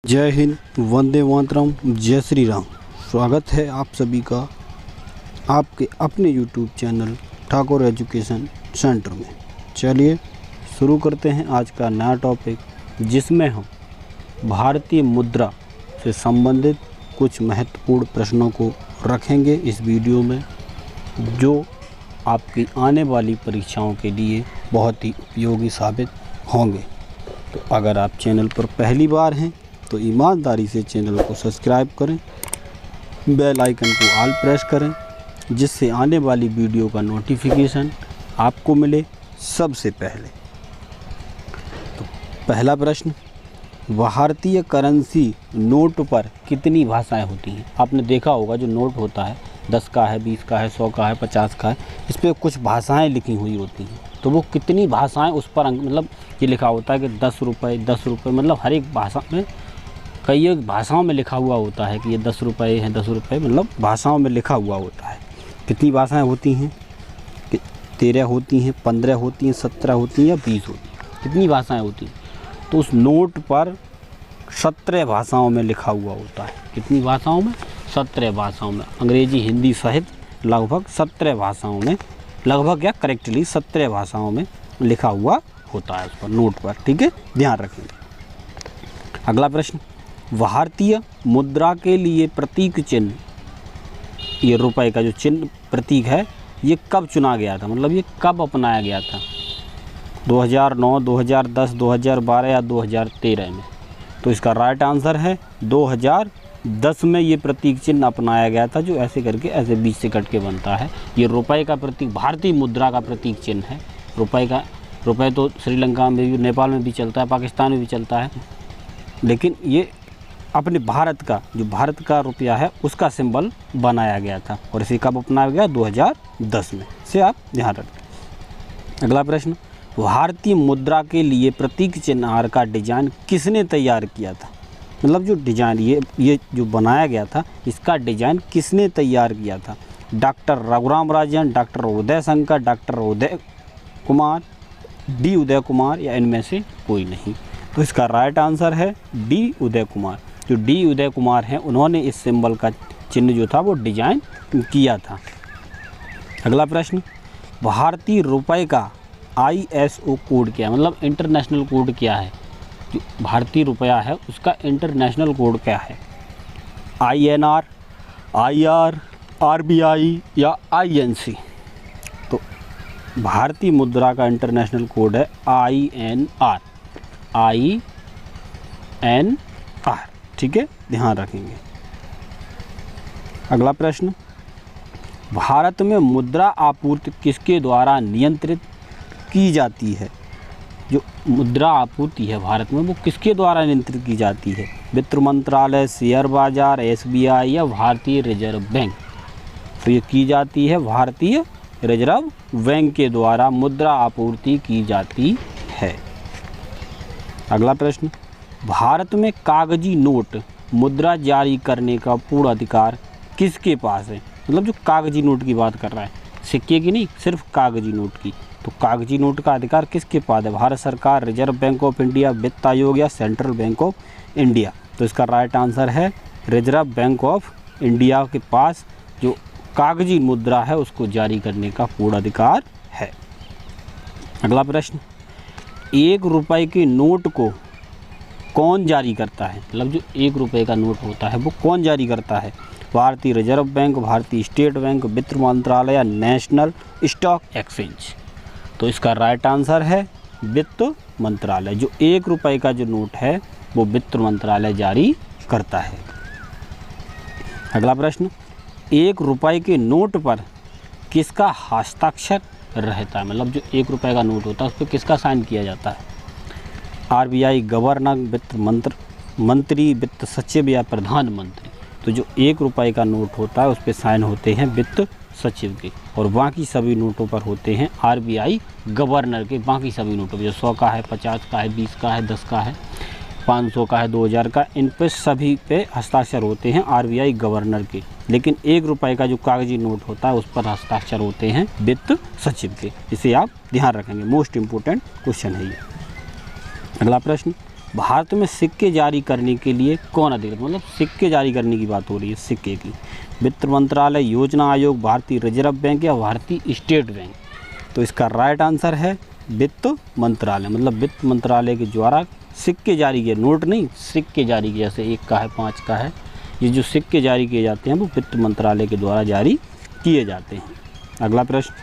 जय हिंद, वंदे मातरम, जय श्री राम। स्वागत है आप सभी का आपके अपने YouTube channel Thakur education centre में। चलिए शुरू करते हैं आज का नया टॉपिक, जिसमें हम भारतीय मुद्रा से संबंधित कुछ महत्वपूर्ण प्रश्नों को रखेंगे इस वीडियो में, जो आपकी आने वाली परीक्षाओं के लिए बहुत ही उपयोगी साबित होंगे। तो अगर आप चैनल पर पहली बार हैं तो ईमानदारी से चैनल को सब्सक्राइब करें, बेल आइकन को ऑल प्रेस करें, जिससे आने वाली वीडियो का नोटिफिकेशन आपको मिले सबसे पहले। तो पहला प्रश्न, भारतीय करेंसी नोट पर कितनी भाषाएं होती हैं? आपने देखा होगा जो नोट होता है 10 का है, 20 का है, 100 का है, 50 का है, इस पर कुछ भाषाएँ लिखी हुई होती हैं। तो वो कितनी भाषाएं उस पर मतलब ये लिखा होता है कि 10 रुपये, 10 रुपये, मतलब हर एक भाषा में कई एक भाषाओं में लिखा हुआ होता है कि ये 10 रुपये हैं, 10 रुपये, मतलब भाषाओं में लिखा हुआ होता है। कितनी भाषाएं होती हैं? 13 होती हैं, 15 होती हैं, 17 होती हैं या 20 होती हैं? कितनी भाषाएं होती हैं? तो उस नोट पर 17 भाषाओं में लिखा हुआ होता है। कितनी भाषाओं में? 17 भाषाओं में। अंग्रेजी, हिंदी सहित लगभग 17 भाषाओं में, लगभग या करेक्टली 17 भाषाओं में लिखा हुआ होता है उस पर, नोट पर। ठीक है, ध्यान रखेंगे। अगला प्रश्न, भारतीय मुद्रा के लिए प्रतीक चिन्ह, ये रुपए का जो चिन्ह प्रतीक है, ये कब चुना गया था? मतलब ये कब अपनाया गया था? 2009, 2010, 2012 या 2013 में? तो इसका राइट आंसर है 2010 में ये प्रतीक चिन्ह अपनाया गया था, जो ऐसे करके ऐसे बीच से कट के बनता है। ये रुपए का प्रतीक, भारतीय मुद्रा का प्रतीक चिन्ह है। रुपए तो श्रीलंका में भी, नेपाल में भी चलता है, पाकिस्तान में भी चलता है, लेकिन ये अपने भारत का, जो भारत का रुपया है, उसका सिंबल बनाया गया था। और इसे कब अपनाया गया? 2010 में। से आप ध्यान रखें। अगला प्रश्न, भारतीय मुद्रा के लिए प्रतीक चिन्ह आर का डिजाइन किसने तैयार किया था? मतलब जो डिजाइन ये जो बनाया गया था, इसका डिजाइन किसने तैयार किया था? Doctor Raghuram Rajan, doctor Uday Shankar, doctor Uday Kumar, D Uday Kumar, या इनमें से कोई नहीं? तो इसका राइट आंसर है डी उदय कुमार। जो डी उदय कुमार हैं, उन्होंने इस सिंबल का चिन्ह जो था वो डिजाइन किया था। अगला प्रश्न, भारतीय रुपए का ISO कोड क्या है? मतलब इंटरनेशनल कोड क्या है? जो भारतीय रुपया है उसका इंटरनेशनल कोड क्या है? INR, IR, RBI या INC? तो भारतीय मुद्रा का इंटरनेशनल कोड है INR। ठीक है, ध्यान रखेंगे। अगला प्रश्न, भारत में मुद्रा आपूर्ति किसके द्वारा नियंत्रित की जाती है? जो मुद्रा आपूर्ति है भारत में, वो किसके द्वारा नियंत्रित की जाती है? वित्त मंत्रालय, शेयर बाजार, SBI या भारतीय रिजर्व बैंक? तो ये की जाती है भारतीय रिजर्व बैंक के द्वारा मुद्रा आपूर्ति की जाती है। अगला प्रश्न, भारत में कागजी नोट मुद्रा जारी करने का पूर्ण अधिकार किसके पास है? मतलब जो कागजी नोट की बात कर रहा है, सिक्के की नहीं, सिर्फ कागजी नोट की। तो कागजी नोट का अधिकार किसके पास है? भारत सरकार, रिजर्व बैंक ऑफ इंडिया, वित्त आयोग या सेंट्रल बैंक ऑफ इंडिया? तो इसका राइट आंसर है रिजर्व बैंक ऑफ इंडिया के पास जो कागजी मुद्रा है उसको जारी करने का पूर्ण अधिकार है। अगला प्रश्न, 1 रुपये के नोट को कौन जारी करता है? मतलब जो 1 रुपये का नोट होता है वो कौन जारी करता है? भारतीय रिजर्व बैंक, भारतीय स्टेट बैंक, वित्त मंत्रालय या नेशनल स्टॉक एक्सचेंज? तो इसका राइट आंसर है वित्त मंत्रालय। जो 1 रुपये का जो नोट है वो वित्त मंत्रालय जारी करता है। अगला प्रश्न, 1 रुपये के नोट पर किसका हस्ताक्षर रहता है? मतलब जो 1 रुपये का नोट होता है उस पर किसका साइन किया जाता है? RBI, गवर्नर, वित्त मंत्री, वित्त सचिव या प्रधानमंत्री? तो जो 1 रुपये का नोट होता है उस पर साइन होते हैं वित्त सचिव के, और बाकी सभी नोटों पर होते हैं RBI गवर्नर के। बाकी सभी नोटों पर, जो 100 का है, 50 का है, 20 का है, 10 का है, 500 का है, 2000 का, इन पे सभी पे हस्ताक्षर होते हैं RBI गवर्नर के। लेकिन 1 रुपये का जो कागजी नोट होता है उस पर हस्ताक्षर होते हैं वित्त सचिव के। इसे आप ध्यान रखेंगे, मोस्ट इम्पोर्टेंट क्वेश्चन है ये। अगला प्रश्न, भारत में सिक्के जारी करने के लिए कौन अधिकृत, मतलब सिक्के जारी करने की बात हो रही है सिक्के की। वित्त मंत्रालय, योजना आयोग, भारतीय रिजर्व बैंक या भारतीय स्टेट बैंक। तो इसका राइट आंसर है वित्त मंत्रालय, मतलब वित्त मंत्रालय के द्वारा सिक्के जारी किए, नोट नहीं, सिक्के जारी किए, जैसे 1 का है, 5 का है, ये जो सिक्के जारी किए जाते हैं वो वित्त मंत्रालय के द्वारा जारी किए जाते हैं। अगला प्रश्न,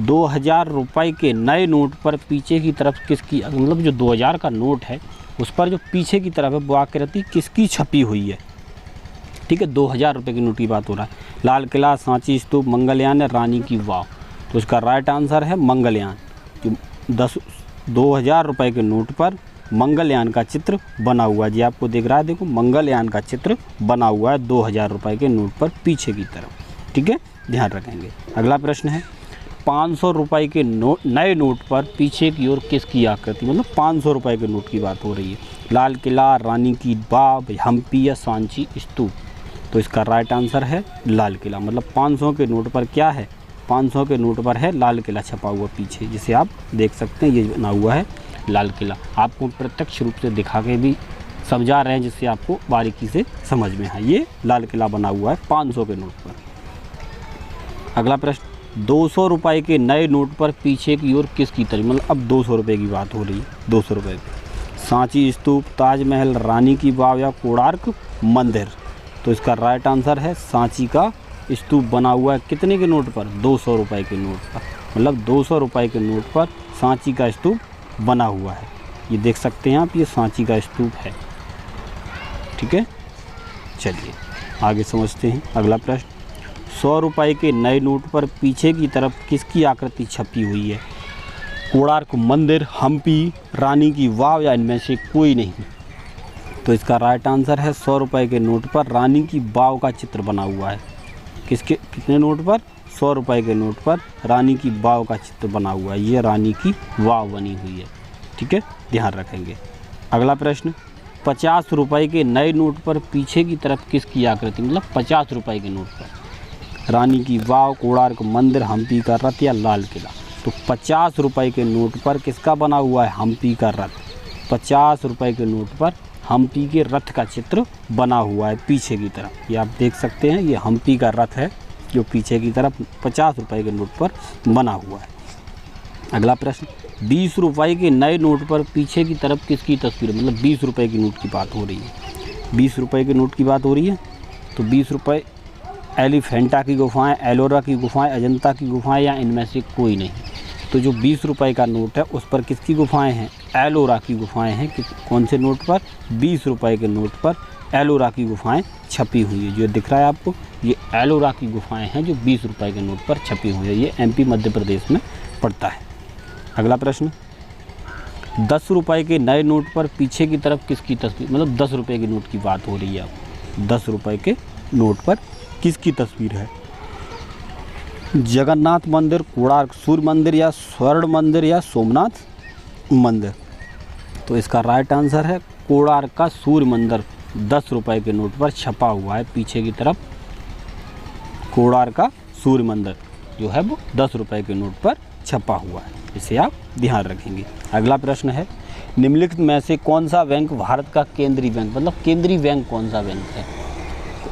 2000 रुपये के नए नोट पर पीछे की तरफ किसकी, मतलब जो 2000 का नोट है उस पर जो पीछे की तरफ है वो आकृति किसकी छपी हुई है? ठीक है, 2000 रुपये की नोट की बात हो रहा है। लाल किला, सांची स्तूप, मंगलयान या रानी की वाव। तो इसका राइट आंसर है मंगलयान। जो 2000 रुपये के नोट पर मंगलयान का चित्र बना हुआ है, जी आपको दिख रहा है, देखो मंगलयान का चित्र बना हुआ है 2000 रुपये के नोट पर पीछे की तरफ। ठीक है, ध्यान रखेंगे। अगला प्रश्न है, 500 रुपये के नए नोट पर पीछे की ओर किसकी आकृति, मतलब 500 रुपये के नोट की बात हो रही है। लाल किला, रानी की वाव, हम्पी या सांची स्तूप। तो इसका राइट आंसर है लाल किला, मतलब 500 के नोट पर क्या है, 500 के नोट पर है लाल किला छपा हुआ पीछे, जिसे आप देख सकते हैं, ये बना हुआ है लाल किला। आपको प्रत्यक्ष रूप से दिखा के भी समझा रहे हैं जिससे आपको बारीकी से समझ में आए। ये लाल किला बना हुआ है 500 के नोट पर। अगला प्रश्न, 200 रुपये के नए नोट पर पीछे की ओर किसकी तरफ, मतलब अब 200 रुपये की बात हो रही है, 200 रुपये की। सांची स्तूप, ताजमहल, रानी की वाव या कोणार्क मंदिर। तो इसका राइट आंसर है सांची का स्तूप बना हुआ है कितने के नोट पर, 200 रुपये के नोट पर, मतलब 200 रुपये के नोट पर सांची का स्तूप बना हुआ है। ये देख सकते हैं आप, ये सांची का स्तूप है। ठीक है, चलिए आगे समझते हैं। अगला प्रश्न, 100 रुपये के नए नोट पर पीछे की तरफ किसकी आकृति छपी हुई है? कोणार्क मंदिर, हम्पी, रानी की वाव या इनमें से कोई नहीं। तो इसका राइट आंसर है 100 रुपये के नोट पर रानी की वाव का चित्र बना हुआ है। किसके, कितने नोट पर, 100 रुपये के नोट पर रानी की वाव का चित्र बना हुआ है, ये रानी की वाव बनी हुई है। ठीक है, ध्यान रखेंगे। अगला प्रश्न, 50 रुपये के नए नोट पर पीछे की तरफ किसकी आकृति, मतलब 50 रुपये के नोट पर रानी की वाव, कोणार्क मंदिर, हम्पी का रथ या लाल किला। तो 50 रुपये के नोट पर किसका बना हुआ है, हम्पी का रथ। 50 रुपये के नोट पर हम्पी के रथ का चित्र बना हुआ है पीछे की तरफ, ये आप देख सकते हैं, ये हम्पी का रथ है जो पीछे की तरफ 50 रुपये के नोट पर बना हुआ है। अगला प्रश्न, 20 रुपये के नए नोट पर पीछे की तरफ किसकी तस्वीर, मतलब 20 रुपये की नोट की बात हो रही है, 20 रुपये के नोट की बात हो रही है। तो 20 रुपये, एलिफेंटा की गुफाएं, एलोरा की गुफाएं, अजंता की गुफाएं या इनमें से कोई नहीं। तो जो 20 रुपये का नोट है उस पर किसकी गुफाएं हैं, एलोरा की गुफाएं हैं। कौन से नोट पर, 20 रुपये के नोट पर एलोरा की गुफाएं छपी हुई है। जो दिख रहा है आपको, ये एलोरा की गुफाएं हैं जो 20 रुपये के नोट पर छपी हुई है। ये एमपी मध्य प्रदेश में पड़ता है। अगला प्रश्न, 10 रुपये के नए नोट पर पीछे की तरफ किसकी तस्वीर, मतलब 10 रुपये के नोट की बात हो रही है। अब 10 रुपये के नोट पर किसकी तस्वीर है? जगन्नाथ मंदिर, कोणार्क सूर्य मंदिर या स्वर्ण मंदिर या सोमनाथ मंदिर। तो इसका राइट आंसर है कोणार्क का सूर्य मंदिर 10 रुपये के नोट पर छपा हुआ है पीछे की तरफ। कोणार्क का सूर्य मंदिर जो है वो 10 रुपये के नोट पर छपा हुआ है, इसे आप ध्यान रखेंगे। अगला प्रश्न है, निम्नलिखित में से कौन सा बैंक भारत का केंद्रीय बैंक, मतलब केंद्रीय बैंक कौन सा बैंक है?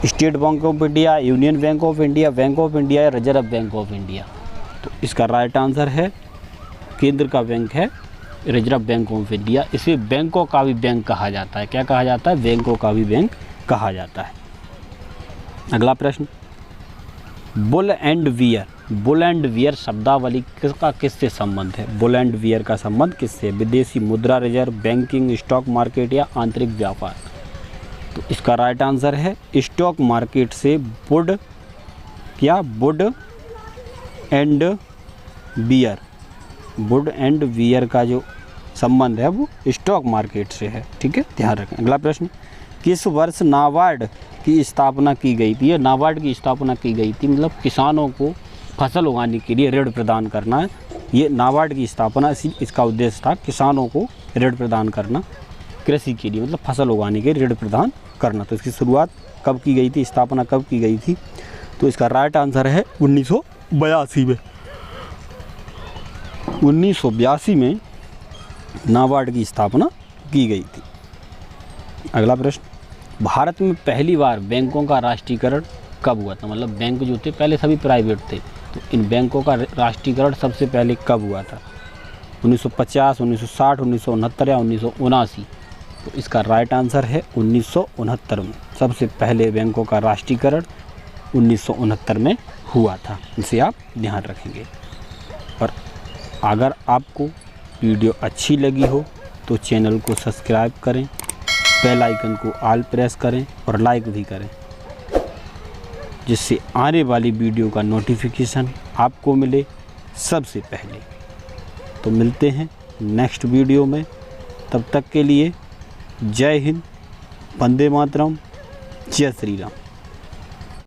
State bank of India, union bank of India, bank of India या रिजर्व बैंक ऑफ इंडिया। तो इसका राइट आंसर है केंद्र का बैंक है रिजर्व बैंक ऑफ इंडिया। इसे बैंकों का भी बैंक कहा जाता है। क्या कहा जाता है? बैंकों का भी बैंक कहा जाता है। अगला प्रश्न, bull and wear, bull and wear शब्दावली किसका किससे संबंध है? बुल एंड वियर का संबंध किससे? विदेशी मुद्रा रिजर्व, बैंकिंग, स्टॉक मार्केट या आंतरिक व्यापार। तो इसका राइट आंसर है स्टॉक मार्केट से बुड एंड वियर, बुड एंड वियर का जो संबंध है वो स्टॉक मार्केट से है। ठीक है, ध्यान रखें। अगला प्रश्न, किस वर्ष नाबार्ड की स्थापना की गई थी? ये नाबार्ड की स्थापना की गई थी, मतलब किसानों को फसल उगाने के लिए ऋण प्रदान करना है। ये नाबार्ड की स्थापना इसका उद्देश्य था किसानों को ऋण प्रदान करना, कृषि के लिए, मतलब फसल उगाने के ऋण प्रदान करना। तो इसकी शुरुआत कब की गई थी, स्थापना कब की गई थी? तो इसका राइट आंसर है 1982 में। 1982 में नाबार्ड की स्थापना की गई थी। अगला प्रश्न, भारत में पहली बार बैंकों का राष्ट्रीयकरण कब हुआ था? मतलब बैंक जो थे पहले सभी प्राइवेट थे, तो इन बैंकों का राष्ट्रीयकरण सबसे पहले कब हुआ था? 1950, 1960, 1969 या 1979? तो इसका राइट आंसर है 1969 में। सबसे पहले बैंकों का राष्ट्रीयकरण 1969 में हुआ था, इसे आप ध्यान रखेंगे। और अगर आपको वीडियो अच्छी लगी हो तो चैनल को सब्सक्राइब करें, बेल आइकन को ऑल प्रेस करें और लाइक भी करें, जिससे आने वाली वीडियो का नोटिफिकेशन आपको मिले सबसे पहले। तो मिलते हैं नेक्स्ट वीडियो में, तब तक के लिए जय हिंद, वंदे मातरम, जय श्री राम।